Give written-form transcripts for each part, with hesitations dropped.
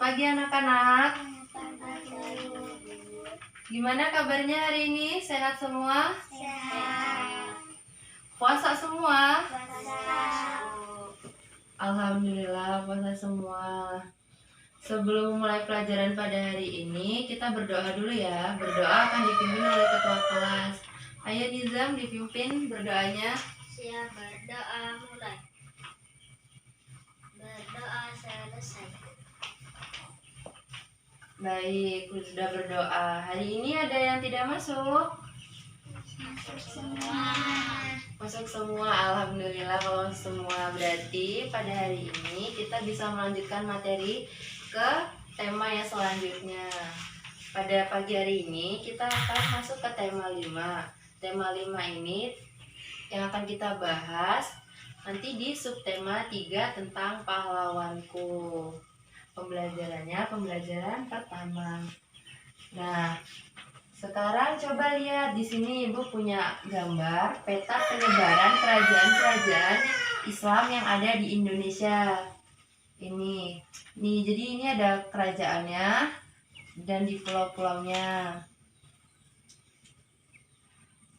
pagi anak-anak. Gimana kabarnya hari ini? Sehat semua? Sehat. Puasa semua? Puasa. Alhamdulillah puasa semua. Sebelum mulai pelajaran pada hari ini, kita berdoa dulu ya. Berdoa akan dipimpin oleh ketua kelas. Ayo Nizam dipimpin berdoanya. Siap, berdoa mulai. Berdoa selesai. Baik, sudah berdoa. Hari ini ada yang tidak masuk? Masuk semua. Masuk semua, alhamdulillah kalau semua. Berarti pada hari ini kita bisa melanjutkan materi ke tema yang selanjutnya. Pada pagi hari ini kita akan masuk ke tema 5. Tema 5 ini yang akan kita bahas nanti di subtema 3 tentang pahlawanku. Pembelajarannya pembelajaran pertama. Nah, sekarang coba lihat di sini Ibu punya gambar peta penyebaran kerajaan-kerajaan Islam yang ada di Indonesia. Ini jadi ini ada kerajaannya dan di pulau-pulaunya.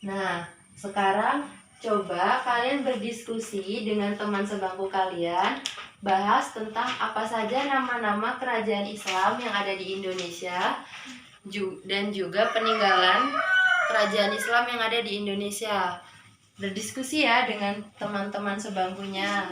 Nah, sekarang coba kalian berdiskusi dengan teman sebangku kalian, bahas tentang apa saja nama-nama kerajaan Islam yang ada di Indonesia dan juga peninggalan kerajaan Islam yang ada di Indonesia. Berdiskusi ya dengan teman-teman sebangkunya.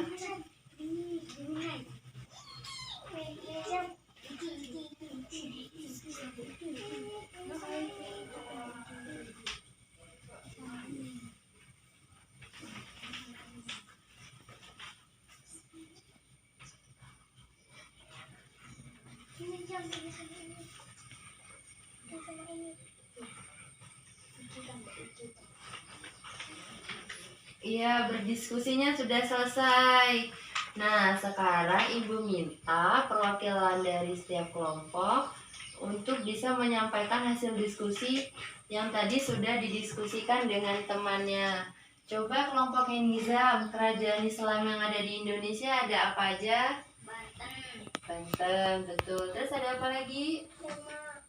Iya, berdiskusinya sudah selesai. Nah, sekarang Ibu minta perwakilan dari setiap kelompok untuk bisa menyampaikan hasil diskusi yang tadi sudah didiskusikan dengan temannya. Coba kelompoknya Nizam, kerajaan Islam yang ada di Indonesia ada apa aja? Banten. Banten, betul. Terus ada apa lagi?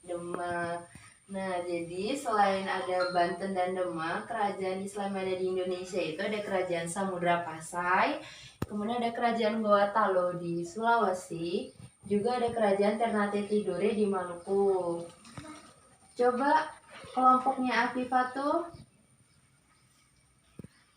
Demak. Nah, jadi selain ada Banten dan Demak, kerajaan Islam yang ada di Indonesia itu ada kerajaan Samudra Pasai, kemudian ada kerajaan Gorontalo di Sulawesi, juga ada kerajaan Ternate Tidore di Maluku. Coba kelompoknya Afifatu,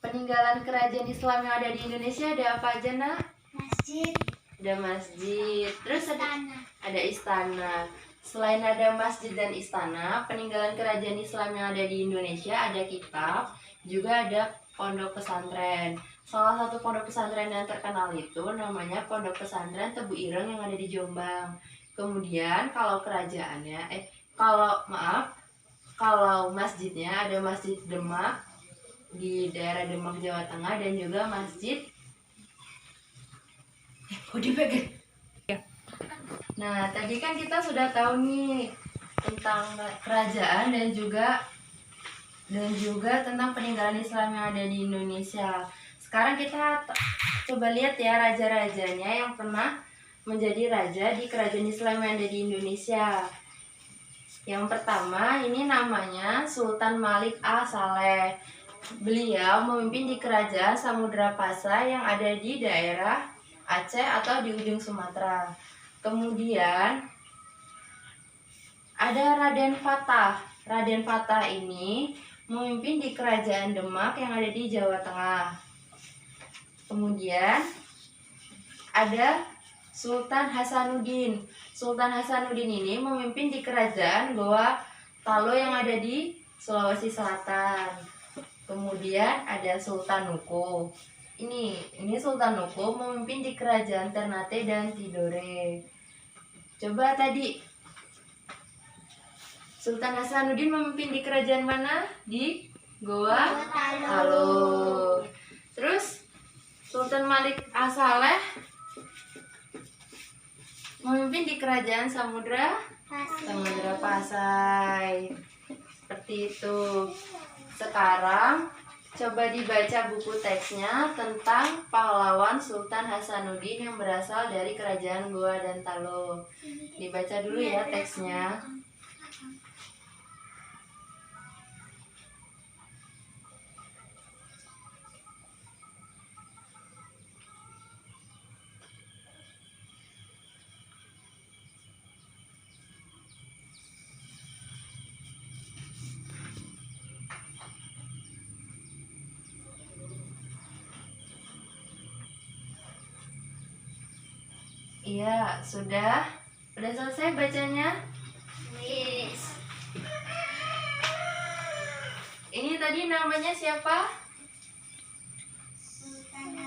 peninggalan kerajaan Islam yang ada di Indonesia ada apa aja, Nak? Masjid. Ada masjid, terus Istana. ada istana. Selain ada masjid dan istana, peninggalan kerajaan Islam yang ada di Indonesia ada kitab, juga ada pondok pesantren. Salah satu pondok pesantren yang terkenal itu namanya Pondok Pesantren Tebu Ireng yang ada di Jombang. Kemudian kalau kalau masjidnya ada Masjid Demak di daerah Demak, Jawa Tengah, dan juga Masjid Nah, tadi kan kita sudah tahu nih tentang kerajaan dan juga tentang peninggalan Islam yang ada di Indonesia. Sekarang kita coba lihat ya raja-rajanya yang pernah menjadi raja di kerajaan Islam yang ada di Indonesia. Yang pertama ini namanya Sultan Malik As-Saleh. Beliau memimpin di kerajaan Samudra Pasai yang ada di daerah Aceh atau di ujung Sumatera. Kemudian ada Raden Fatah. Raden Fatah ini memimpin di kerajaan Demak yang ada di Jawa Tengah. Kemudian ada Sultan Hasanuddin. Sultan Hasanuddin ini memimpin di kerajaan Goa Talo yang ada di Sulawesi Selatan. Kemudian ada Sultan Nuko. Ini Sultan Nuko memimpin di kerajaan Ternate dan Tidore. Coba tadi Sultan Hasanuddin memimpin di kerajaan mana? Di Goa Talo. Terus Sultan Malik As-Saleh memimpin di kerajaan Samudra Pasai. Seperti itu. Sekarang Coba dibaca buku teksnya tentang pahlawan Sultan Hasanuddin yang berasal dari kerajaan Goa dan Talo. Dibaca dulu ya teksnya. Iya, sudah. Udah selesai bacanya? Yes. Ini tadi namanya siapa?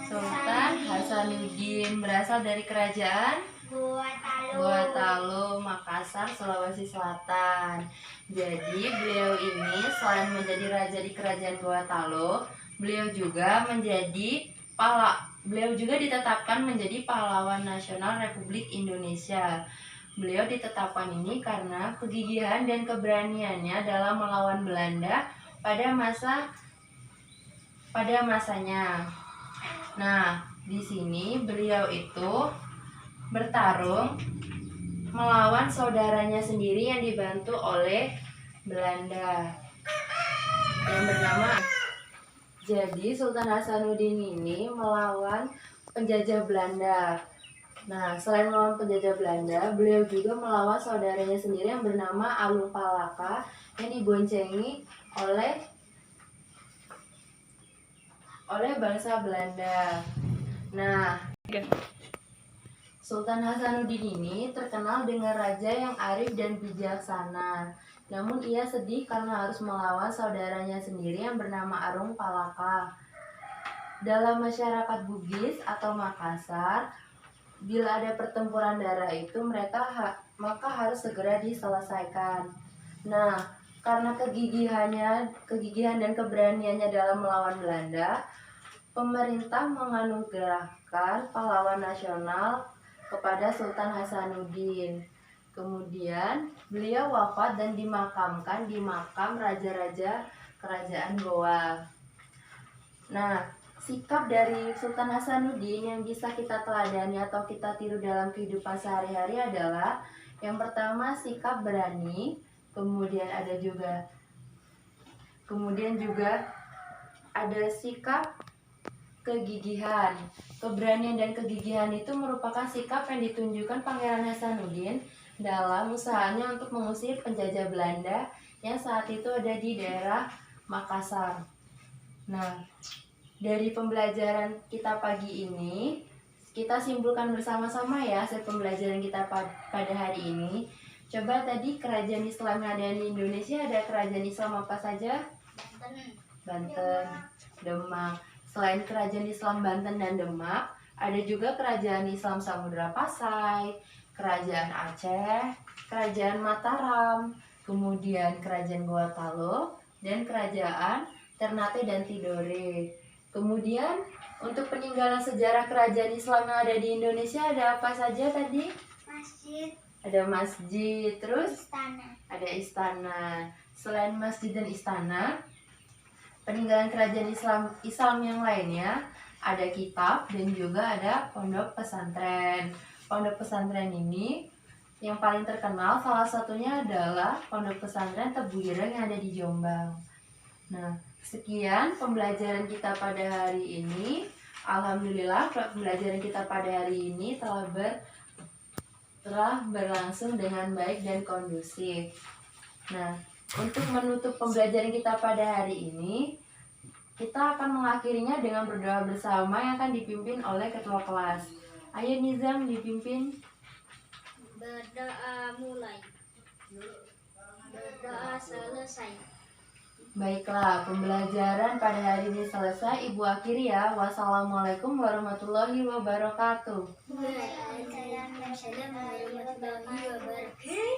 Sultan Hasanuddin, berasal dari kerajaan Goa Talo. Goa Talo, Makassar, Sulawesi Selatan. Jadi beliau ini selain menjadi raja di kerajaan Goa Talo, beliau juga ditetapkan menjadi pahlawan nasional Republik Indonesia. Beliau ditetapkan ini karena kegigihan dan keberaniannya dalam melawan Belanda pada masanya. Nah, di sini beliau itu bertarung melawan saudaranya sendiri yang dibantu oleh Belanda yang bernama. Jadi Sultan Hasanuddin ini melawan penjajah Belanda. Nah, selain melawan penjajah Belanda, beliau juga melawan saudaranya sendiri yang bernama Alung Palaka yang diboncengi oleh bangsa Belanda. Nah, Sultan Hasanuddin ini terkenal dengan raja yang arif dan bijaksana. Namun ia sedih karena harus melawan saudaranya sendiri yang bernama Alung Palaka. Dalam masyarakat Bugis atau Makassar, bila ada pertempuran darah itu maka harus segera diselesaikan. Nah, karena kegigihan dan keberaniannya dalam melawan Belanda, pemerintah menganugerahkan pahlawan nasional kepada Sultan Hasanuddin. Kemudian beliau wafat dan dimakamkan di makam raja-raja kerajaan Goa. Nah, sikap dari Sultan Hasanuddin yang bisa kita teladani atau kita tiru dalam kehidupan sehari-hari adalah yang pertama sikap berani, kemudian juga ada sikap kegigihan. Keberanian dan kegigihan itu merupakan sikap yang ditunjukkan Pangeran Hasanuddin dalam usahanya untuk mengusir penjajah Belanda yang saat itu ada di daerah Makassar. Nah, dari pembelajaran kita pagi ini, kita simpulkan bersama-sama ya hasil pembelajaran kita pada hari ini. Coba tadi kerajaan Islam yang ada di Indonesia, ada kerajaan Islam apa saja? Banten, Demak. Selain kerajaan Islam Banten dan Demak, ada juga kerajaan Islam Samudra Pasai, kerajaan Aceh, kerajaan Mataram, kemudian kerajaan Goa Talo, dan kerajaan Ternate dan Tidore. Kemudian untuk peninggalan sejarah kerajaan Islam yang ada di Indonesia ada apa saja tadi? Masjid. Ada masjid, terus Istana. ada istana. Selain masjid dan istana, peninggalan kerajaan Islam yang lainnya ada kitab dan juga ada pondok pesantren. Pondok pesantren ini yang paling terkenal salah satunya adalah Pondok Pesantren Tebu Ireng yang ada di Jombang. Nah, sekian pembelajaran kita pada hari ini. Alhamdulillah pembelajaran kita pada hari ini telah berlangsung dengan baik dan kondusif. Nah, untuk menutup pembelajaran kita pada hari ini, kita akan mengakhirinya dengan berdoa bersama yang akan dipimpin oleh ketua kelas. Ayo Nizam dipimpin. Berdoa mulai. Berdoa selesai. Baiklah, pembelajaran pada hari ini selesai. Ibu akhiri ya. Wassalamualaikum warahmatullahi wabarakatuh. Waalaikumsalam warahmatullahi wabarakatuh.